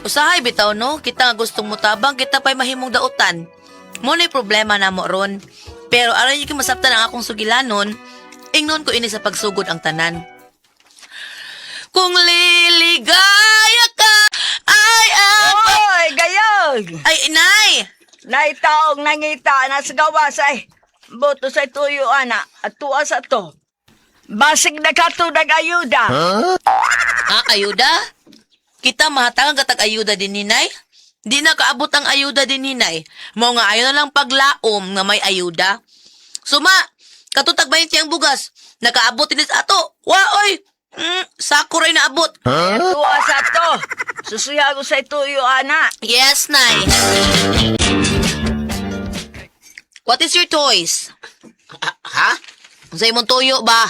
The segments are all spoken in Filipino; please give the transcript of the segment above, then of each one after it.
Usahay bitaw no, kita nga gustong mutabang, kita pa'y mahimong dautan. Muna'y problema na mo ron. Pero aron yung masabtan ang akong sugilanon, ingnon ko ini sa pagsugod ang tanan. Kung liligaya ka, ay Oy, gayog! Ay, inay! Naitaong nangita na sa gawas ay boto sa tuyo, ana, at tuwa sa to. Basig na katunag ayuda. Ayuda? Kita mahatangan katag ayuda din ninay? Di na kaabot ang ayuda din ninay. Mao nga ayaw na lang paglaom nga may ayuda. Suma, katutag 20 ang bugas. Nakaabot din sa ato. Wa, oy! Sako rin naabot. Tuwa sa to. Susuya ko sa tuyo, ana. Yes, nay. What is your toys? Ha? Sa imong tuyo ba?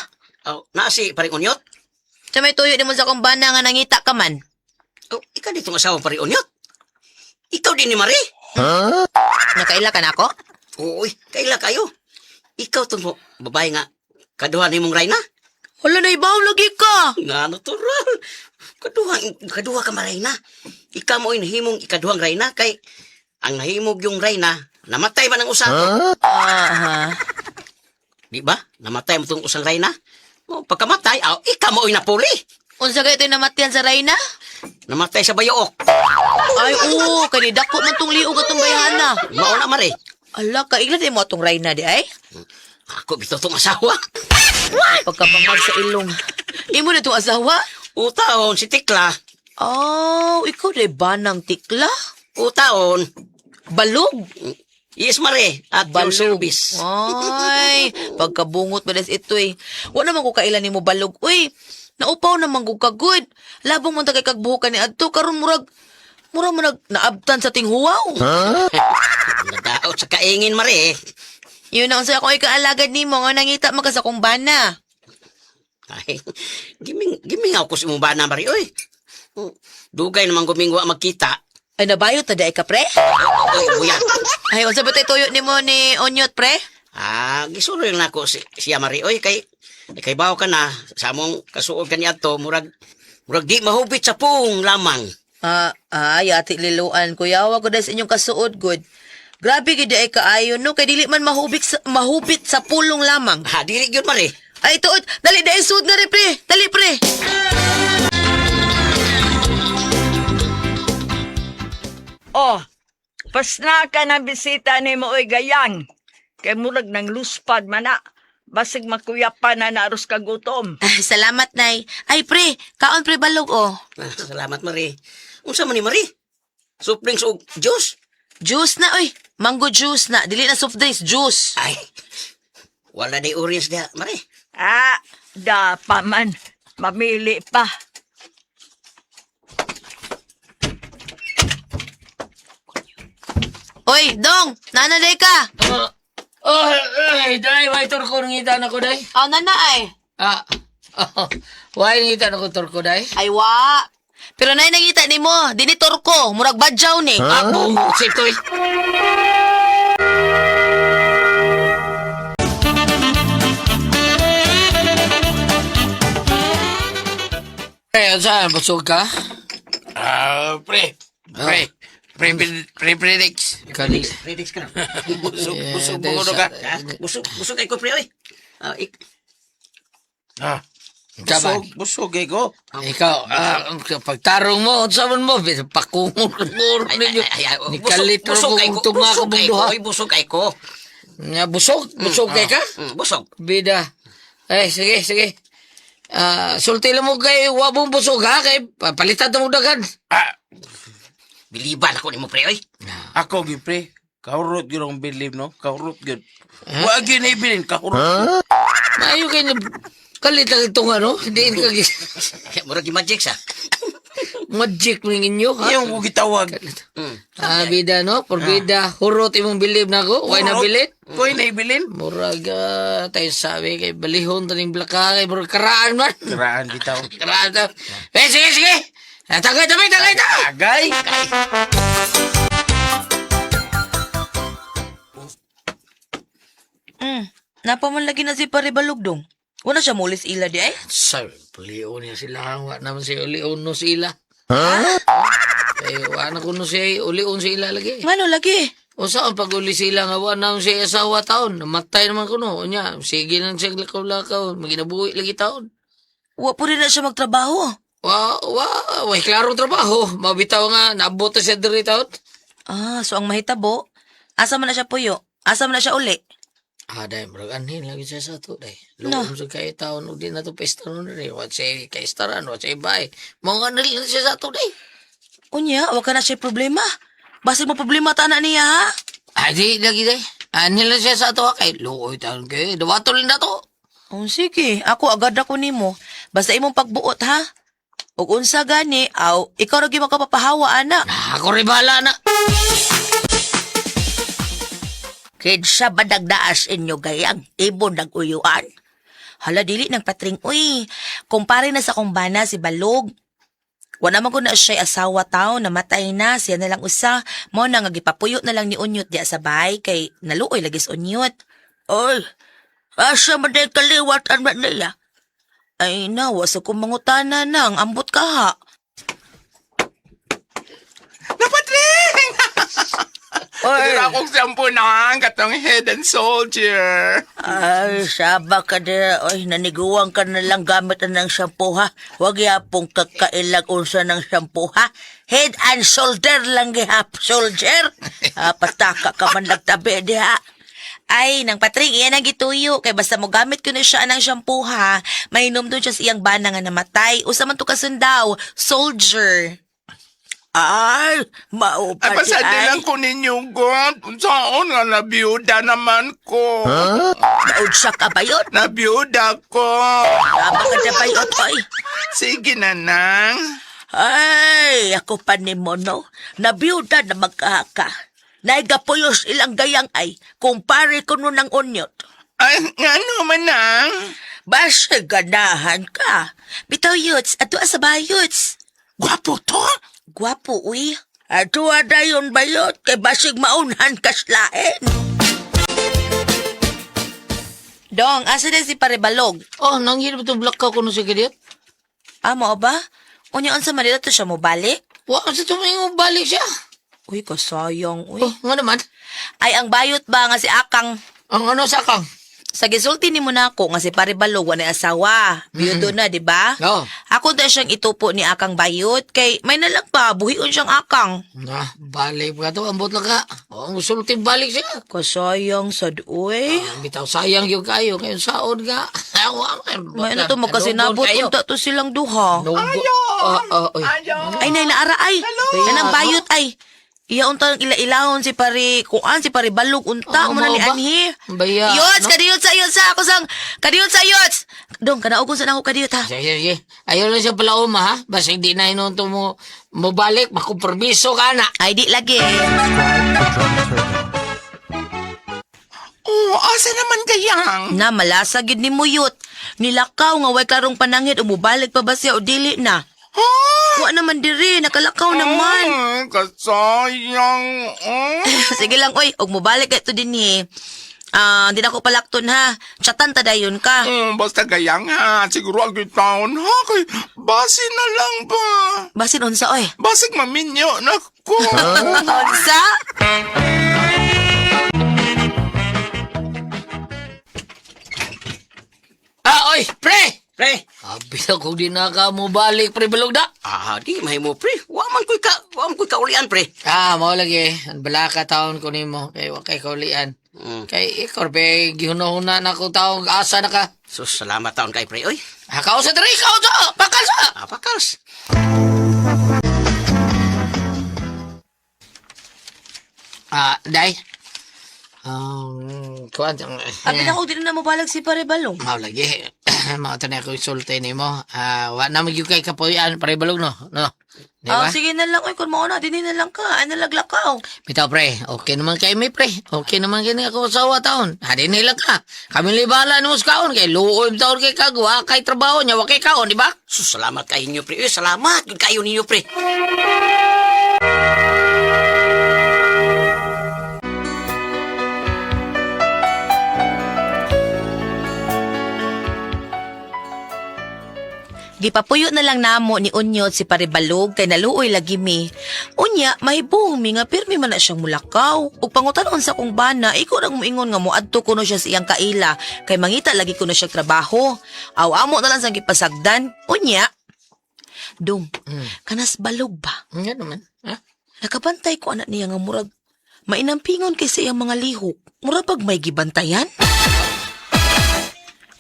Oh, nasi paring unyot? Sa may tuyo di mo sa kumbana nga nangita ka man. Oh, ikaw dito ng asawa paring unyot? Ikaw din ni Marie? Nakaila ka na ako? Uy, kaila kayo. Ikaw itong babae nga, kaduhan ni mong Rayna? Wala na ibaw lagi ka. Nga natural. Kaduha ka Marayna. Ikaw mo inahimong ikaduhang Rayna kay ang nahimog yung Rayna, namatay ba ng usa? Di ba? Namatay mo itong usang Rayna? Oh, pagkamatay, ikaw mo inapuli. Unsa kayo ito'y namatyan sa Rayna? Namatay sa bayook. Ay, oo, kanidako man tong liog atong bayana. Mauna Marie. Ala, kaiglan din mo atong Rayna di ay? Ako bito itong asawa. Pagkabangag sa ilong. Imo na itong asawa? Utaon, si Tikla. Oh, ikaw di ba ng tikla? Utaon. Balog? Yes, Marie. At yung service. Ay, pagkabungot ba des ito eh. Wala naman ko kailan ni mo balog. Uy, naupaw naman ko kagod. Labong mo tagay kagbuhukan ni Adto. Karon murag mo naabtan sa tinghuwaw. Nadaot sa kaingin, Marie. Yun ang saya ko ay kaalagad ni mo nga nangita maka sa kumbana. Ay, giming ako si mong bana, Marie. Oy, dugay naman gumingwa magkita. Ay, nabayo ta daay ka, pre? Oy, buyan. Ay, unsa ba tayo tuyo ni mo ni Onyot, pre? Gisuroy na ako siya, Marie. Oy, kay bawo ka na, sa mong kasuod ka niya to, murag di mahubit sa pung lamang. Yati liluan, kuya. Wag ko dahil sa inyong kasuod, good. Grabe gid ay kaayo, no? Kay dili man mahubit sa pulong lamang. Dili yun, Marie. Ay, tuod. Dali, dahil suod nga rin, pre. Dali, pre. Oh, pas na ka na bisita ni mo, oy, gayang. Kay murag ng luspad man na. Basig makuyapan na naros kagutom. Ay, salamat, nay. Ay, pre. Kaon, pre, balog, oh. Salamat, Marie. Unsa man ni Marie? Soft drinks o juice? Juice na, oy. Mango juice na. Dili na soft drinks, juice. Ay, wala na orange diha, Marie. Da pa man. Mamili pa. Oy, Dong. Nanaday ka. Dahil may turko nangitan ako, day. Oh, nana, ay. Why nangitan ako turko, day? Ay, wa. Pero nay nangita ni mo. Dinitor ko. Murag badyaw ni. Bungo si Toy. Saan? Busog ka? Pre-predicts. Kali. Predicts ka na. Busog bungo ka. Busog ay ko, pre, oy. Kaman. Busog ay ko. Ikaw, ang pagtarong mo, saan mo, pakungol ninyo. Ni kalitro busog ay kong ko. tunga ko Busog ay ko. duha. Oy, busog ay ko. Nga, busog? Busog kay ka? Busog. Bida. Sige. Sulti lang mo kay wabong busog ha, kay palitan mo dagan. Biliban ako ni mo, pre, oy. Ako gi pre. Kaurot gyud ang believe no. Kaurot gyud. Wa gyud na ibilin kaurot. Maayo kay kalitan itong ano, hindi ka Murag magic sa. magic ng inyo ha. Yung ko gitawag. Bida no, bida, hurot imong bilib na ko, why na bilit? Koy na ibilin. Murag tayo sabi kay balihon taning blaka kay murag karaan man. Karaan bitaw. Karaan ta. Sige. Tagay ta. Agay. Napaman lagi na si pare balog, Dong. Wala siya mulis ila di ay. Sir, lion niya sila. Wa naman si lion no sila. Kay wala ko no siya ulion sa ila lagi. Ngano lagi? O saan pag uli sila nga wala na siya asawa taon. Namatay naman ko no. Nya, sige nang siya lakaw-lakaw. Maginabuhi lagi taon. Wa po rin na siya magtrabaho. Way klarong trabaho. Mabitaw nga, naabot na siya diri taon. Ah, so ang mahitabo, asa man na siya puyo? Asa man na siya uli? Dahil marag anhin lagi siya sa to. Dahil No. luom sa kay taon. O di na to pesta nun rin. Wat siya kaistaran, wat siya bay. Mga nalila siya sa to dahil. Unya, wa ka na siya problema. Basi mo problema ta na niya, ha? Di lagi dahil. Anhin lang siya sa to. Kay luoy taon kayo. Dawatol na to. Oh, sige, ako agad ako nimo. Basta imong pagbuot, ha? Ug unsa gani, aw, ikaw ra gyud makapapahawa ana. Ako rin bahala na. Kinsa ba nagdaas inyo gayang ibon nag-uyuan? Hala, dili ng patring, uy. Kumpare na sa kumbana si Balog. Wala man ko na siya'y asawa tao, namatay na, siya na lang usa. Mo na nga gipapuyot na lang ni Unyot diya sa bahay, kay naluoy lagis Unyot. Oy, asa man day kaliwatan man niya? Ay nawa sa kumangutana nang, ambot ka ha. Napatring! Oy, Dira akong sampo na katong Head and Soldier. ay, saba ka dira. Oy, naniguwang ka na lang gamit na ng shampoo ha. Huwag yapong kakailag unsa ng shampoo ha. Head and shoulder lang gihap, soldier. Pataka ka man nagtabi diha. Ay, nang patring, iyan ang gituyo. Kay basta mo gamit ko na siya ng shampoo ha. Mainom doon siya sa iyang bana nga namatay. Usa man to kasundaw, soldier. Ay, Ay, maupa pasadi lang ko ninyo, God. Saan nga nabiyuda naman ko? Naudsa ka ba yun? Nabiyuda ko. Tama ka na ba yun, oy? Sige na, nang. Ay, ako pa ni mo, no? Nabiyuda na magkahaka. Naigapuyos ilang gayang ay, kumpare ko nun ng Unyot. Ay, nga naman, nang. Basta ganahan ka. Bitaw yuts, ato sa bayuts. Gwapo to. Gwapo, uy. Ato dayon bayot, kay basig maunhan kaslain. Dong, asa din si Parebalog? Oh, nangyari ba itong black ka kuno si Kadiyat? Amo ba? Unya unsa man dito siya mo balik? Wa sa tumingong balik siya. Uy, kasayang, uy. Oh, nga naman. Ay, ang bayot ba nga si Akang? Ang ano sa kang? Sa gisulti ni mo na ako nga si Parebalog wa na asawa. Biyudo na, di ba? Oo. Ako da siyang itupo ni Akang bayot kay may nalang pa buhion siyang Akang. Balik ka to. Ambot lang ka. Oh, sulting balik siya. Kasayang sad uy. Bitaw sayang yung kayo. Kayo saon ka. May na to magkasinabot unta to silang duha. Ayo! Ay nay naara ay. Kanang bayot ay. Iya unta ila-ilahon si pare balog unta mo na ni anhi. Baya. Yots, kadiyot sa ako sang kadiyot sa yots. Dong kana ugon sa nako kadiyot ha. Sige. Ayaw lang siya pala ha. Basta hindi na inunto mo balik. Makupermiso ka na. Ay di lagi. Oh, asa naman kayang? Na malasa gid ni muyot. Nilakaw nga way karong panangit umubalik pa ba siya o dili na. Wa naman diri, nakalakaw naman. Kasayang. Sige lang, oy, og mobalik ka ito din ni. Di na ko palakton ha. Chatan ta dayon ka. Basta gayang ha. Siguro ang taon ha. Kay basi na lang ba? Basin unsa oy. Basig maminyo na ko. Unsa? Oy, pre! Pre. Abi na kung di na ka mo balik, pre, balog na. Di mahimo pre. Wa man ko'y kaulian pre. Mao lagi. Ang balaka taon ko nimo kay wa kay kaulian. Kay ikaw, be, gihuna-huna na ko taong asa na ka. Sus, salamat taon kay pre. Oy, Kao sa diri, kao sa! Pakal sa! pakals. Day. Kuwan, Abi na ko din na mobalag si Parebalong. mao lagi. Mao tanay ko isulti nimo. Wa na magyud kay kapuyan, pare balog no. No. Di ba? Sige na lang, oy, kung mauna, din na lang ka. Ay, nalaglakaw. Bitaw pre, okay naman kay mi pre. Okay naman kini ako sa taon. Hadi nila ka. Kami libala ni kaon kay luoy taon kay kagwa kay trabaho nya wa kay kaon, di ba? Sus, salamat kay inyo pre. Salamat gud kayo ninyo pre. Gipapuyo na lang namo ni Unyot si Paribalog kay naluoy lagi mi. Unya, mahibong mi nga pirmi man na siyang mulakaw. Ug pangutanon sa kong bana, iko nang moingon nga moadto kuno siya sa iyang kaila kay mangita lagi kuno siya trabaho. Aw amo na lang sang gipasagdan. Unya, Dong, kanas balog ba? Nga naman. Ha? Nakabantay ko anak niya nga murag mainampingon kay sa iyang mga lihok. Murag pag may gibantayan.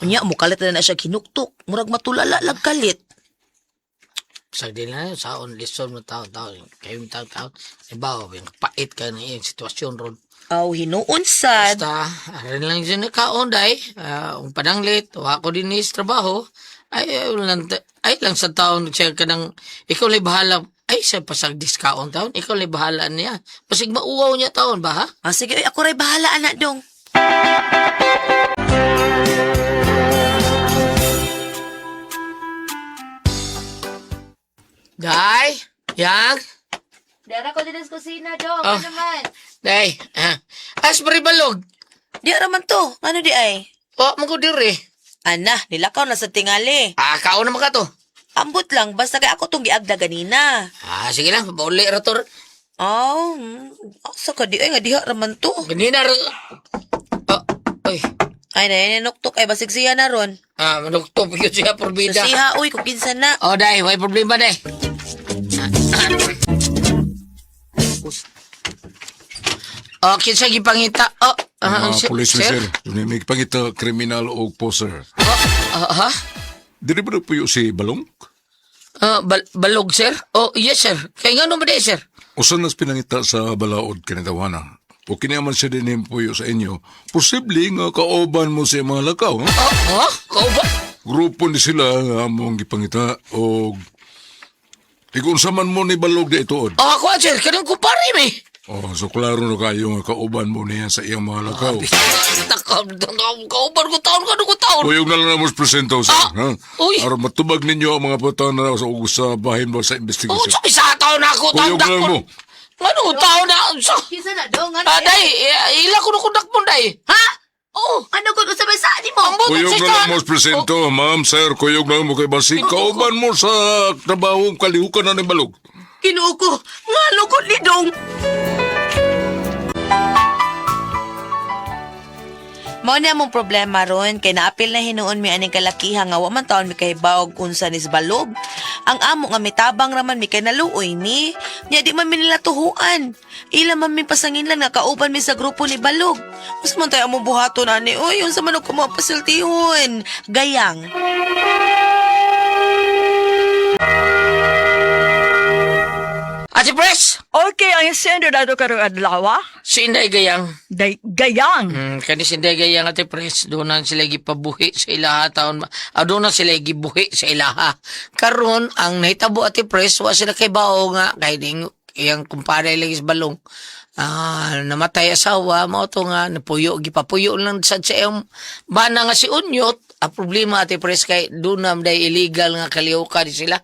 Unya, mukalit na siya kinuktok. Murag matulala lag kalit. Sa din na yun, sa on listen mo taon-taon. Kayo yung taon-taon. Iba, yung pait ka na yung sitwasyon ron. Aw, hinuon sad. Basta, arin lang dyan na kaon, day. Ang pananglit, wako din is trabaho. Ay lang sa taon, siya ka ng, ikaw lang bahala. Ay, siya pasag discount taon. Ikaw lang bahala niya. Pasig mauwaw niya taon ba, ha? Ah, sige, ako rin bahala, anak dong. Day, yang. Dara ko din sa kusina, dong. Oh. naman? Day, aspari balog. Di raman to. Ano di ay? O, mga diri. Ana, nilakaw na sa tingali. Kaon naman ka to. Ambot lang, basta kay ako tong giagda ganina. Sige lang, bauli rator. Oh, asa ka di ay nga diha raman to. Ganina Oy, Ay, nanuktok ay basig siya na ron. manugtop yun siya por bida. Susiha, uy, kung kinsa na. Oh, day, may problema, day. Kinsa gipangita. Mga pulis ni sir, may pangita kriminal o poser. Ha? Dili ba na po yung si Balong? Balog, sir? Oh, yes, sir. Kaya nga naman, sir. Usan nas pinangita sa balaod kinitawana. O kinaman siya din yung puyo sa inyo, posible nga kaoban mo sa mga lakaw. Ha? Ha? Kau ba? Grupo ni sila nga among gipangita o ikunsa man mo ni Balog na ituod. Ako, sir. Kanang kupari, may. Oh, so klaro na kayo nga kaoban mo niya sa iyang mga lakaw. Kauban ko taon, Kuyog na lang na mo presento sir. Ha? Uy. Aron matubag ninyo ang mga patan na sa bahin mo sa Oh, investigasyon. so isa taon na ako. Kuyog na lang mo. Ano, taon na. So, Kinsa na, dong? Ano? day, ila ko na kundak mo, day. Ha? Oh, Ano kung usabay sa ani mo? ang butot Kuyog si na lang mo presento, ma'am, sir. Kuyog na lang mo kay Basi. Kauban mo sa trabahong kalihukan na ni Balog. Kinuo ko. Nga lukot ni dong. Mao na mong problema ron kay naapil na hinuon mi aning kalakiha nga wa man taon mi kahibaw og unsa ni balog. Ang amo nga mitabang raman mi kay naluoy mi. Nya di man mi nila tuhuan. Ila man mi pasanginlan nga kauban mi sa grupo ni balog. Mas man tayo among buhaton ani. Uy, unsa man ko mapasiltihon. Gayang. Ate Pres, Okay, ang sendo na ito karong adlaw, si Inday Gayang. Gayang. Kani si Inday Gayang, Ate Pres, doon na sila gipabuhi sa ilaha taon. Doon na sila gibuhi sa ilaha. Karon ang nahitabo, Ate Pres, wa sila kay bao nga, kay ding iyang kumpare lagi sa balong. Namatay asawa, mao to nga, napuyo, gipapuyo lang sa iyang bana nga si Unyot. Ang problema, Ate Pres, kay doon na day illegal nga kaliukan sila.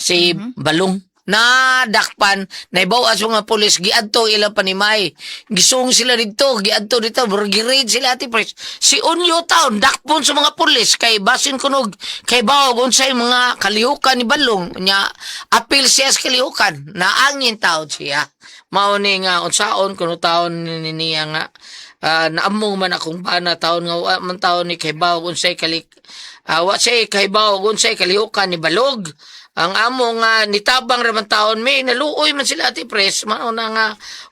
Si Balong. Na dakpan na ibawas mga pulis giadto ilang panimay gisung sila dito giadto dito burgirade sila Ate Pres si Unyo taon dakpon sa mga pulis kay basin kunog kay bawag unsay mga kalihukan ni Balong nya apil siya sa kalihukan naangin taon siya mao ni nga unsaon kuno taon ni niya nga naamong man akong bana taon nga wa man taon ni kay bawag unsay wa say kay bawag unsay kalihukan ni Balog. Ang amo nga nitabang raman taon may naluoy man sila Ate Pres mao na nga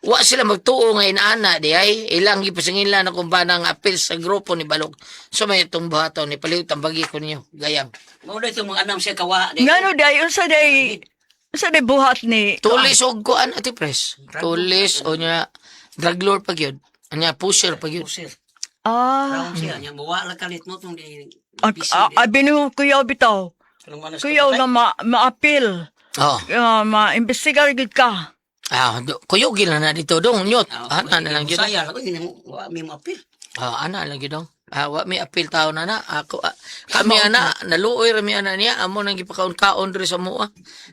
wa sila magtuo nga inaana di ay ilang gipasangila na kumbana nga apil sa grupo ni Balog so may itong buhaton ni paliw tambagi ko niyo Gayang Mao na itong mga anam siya kawa. Ngano day, unsa day buhat ni... tulis og kuan Ate Pres tulis o nya drug lord pag yun anya pusher pag yun Sir, Ah, raon siya. Yang bawa lang kalit mo itong abinu kuyaw bitaw. Kuyaw na maapil. oh Ma-imbestigar gid ka. kuyogin na dito dong nyot ana na lang yun Saya, ako yun, may mapil. ana lang yun dong wa may apil tao na ako kami ana naluoy rami ana niya amo nang gipakaon-kaon diri sa mua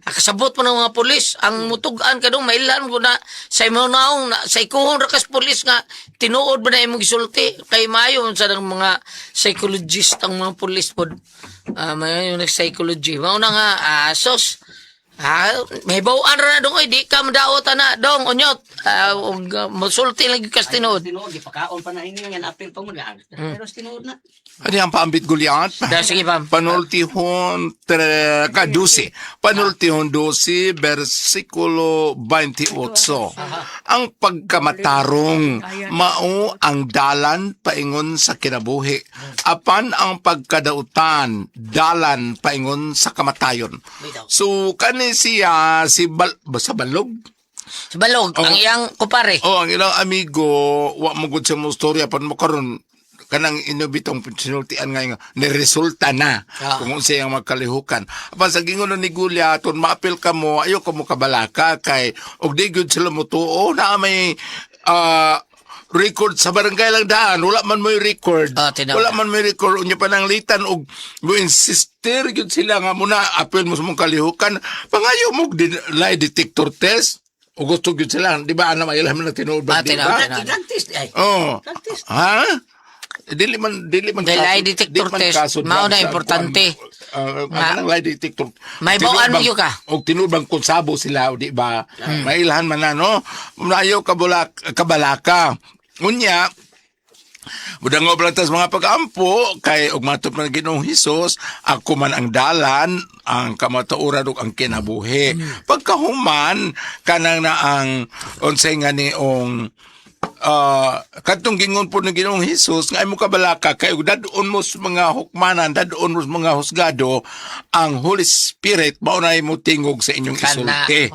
kasabot mo ng mga pulis ang mutugan kadong mailan ko na sa imo naong sa ikuhon ra kas pulis nga tinuod ba na imong gisulti kay mayo sa mga psychologist ang mga pulis pod May yung psychology. Mauna nga, sos. May bawaan ra na dong, oy, di ka madaot na, dong, unyot. Musulti lagi kas tinood. Tinood, di pakaon pa na ini yan, apil pa mo na. Pero tinood na. Ano ang paambit Goliath? Sige, Pam. Panultihon 12. Panultihon 12, versikulo 28. Ang pagkamatarong, mao ang dalan paingon sa kinabuhi. Apan ang pagkadautan, dalan paingon sa kamatayon. So, kani siya, sa balog? Sa balog, ang iyang kupare. Oh, ang ilang amigo, wa mo gud sa mo storya pan mo karon kanang inubitong sinultian nga niresulta na kung unsa ang magkalihukan. Apan sa gingon ni Goliath, maapil ka mo, ayo ka mo kabalaka kay og di gyud sila motuo na may record sa barangay lang daan, wala man may record. Wala man may record unya pananglitan og mo insister gyud sila nga muna apil mo sa mong kalihukan. Pangayo mo lie detector test. O gusto gyud sila, di ba ana mailan man tinuod ba? Dentist ay. Oh. Ha? Dili man Dahil lie detector test, mao na importante. Ang lie detector. May bawaan mo yun ka. Og tinubang konsabo sila, di ba? Mailahan man na, no? Mayo kabalaka. Unya, mudang oblantas mga pag-ampo, kay og matop ng Ginoong Hesus, ako man ang dalan, ang kamatauran ug ang kinabuhi. Pagkahuman, kanang na ang unsay nga niong katong gingon po ng Ginoong Hesus nga imo kabalaka kay dadon mo sa mga hukmanan, dadon mo sa mga husgado, ang Holy Spirit mao na imo tingog sa inyong isulti.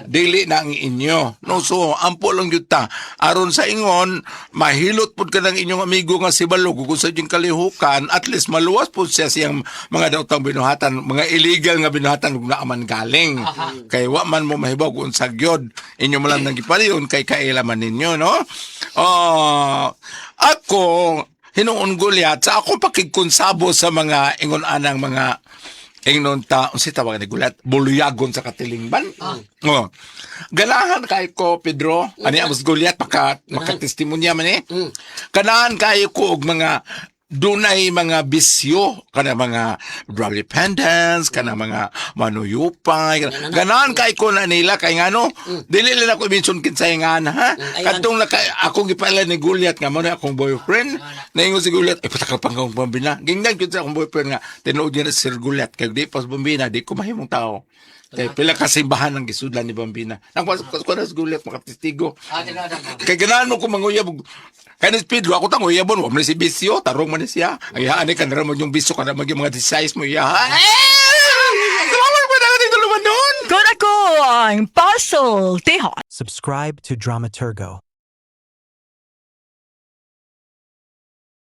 Dili na ang inyo. No, so ampo lang gyud ta aron sa ingon mahilot pud ka ng inyong amigo nga si Balog kung sa inyong kalihukan, at least maluwas pud siya siyang mga daotang binuhatan, mga illegal nga binuhatan ug naaman galing. Kay wa man mo mahibaw kung sa gyud inyo man lang nagipaliyon kay kailaman ninyo, no? Ako hinuon Goliath sa ako pakigkonsabo sa mga ingon anang mga ingnon ta unsa tawag ni Goliath, buluyagon sa katilingban. Ganahan kay ko Pedro ani amos Goliath makatestimonya man kanahan kay ko og mga dunay mga bisyo, kana mga drug dependence, kana mga manuyupay, ganahan kay ko na nila kay ngano dili nila ko mention kinsay nga ha kadtong akong gipala ni Goliath nga mo na akong boyfriend naingon si Goliath patakal pangong Bambina gingnan gyud sa akong boyfriend nga tinuod niya si Goliath kay di pas Bambina di ko mahimong tao. Kay pila ka simbahan ang gisudlan ni Bambina. Nang ko na si Goliath makatestigo. Kay ganahan mo ko manguyab kanis Pedro ako tang uyabon wa man si bisyo tarong man siya. Ay ani kan ra mo yung bisyo kana mag mga size mo iya. Kung ako ang puzzle, tihon. Subscribe to Dramaturgo.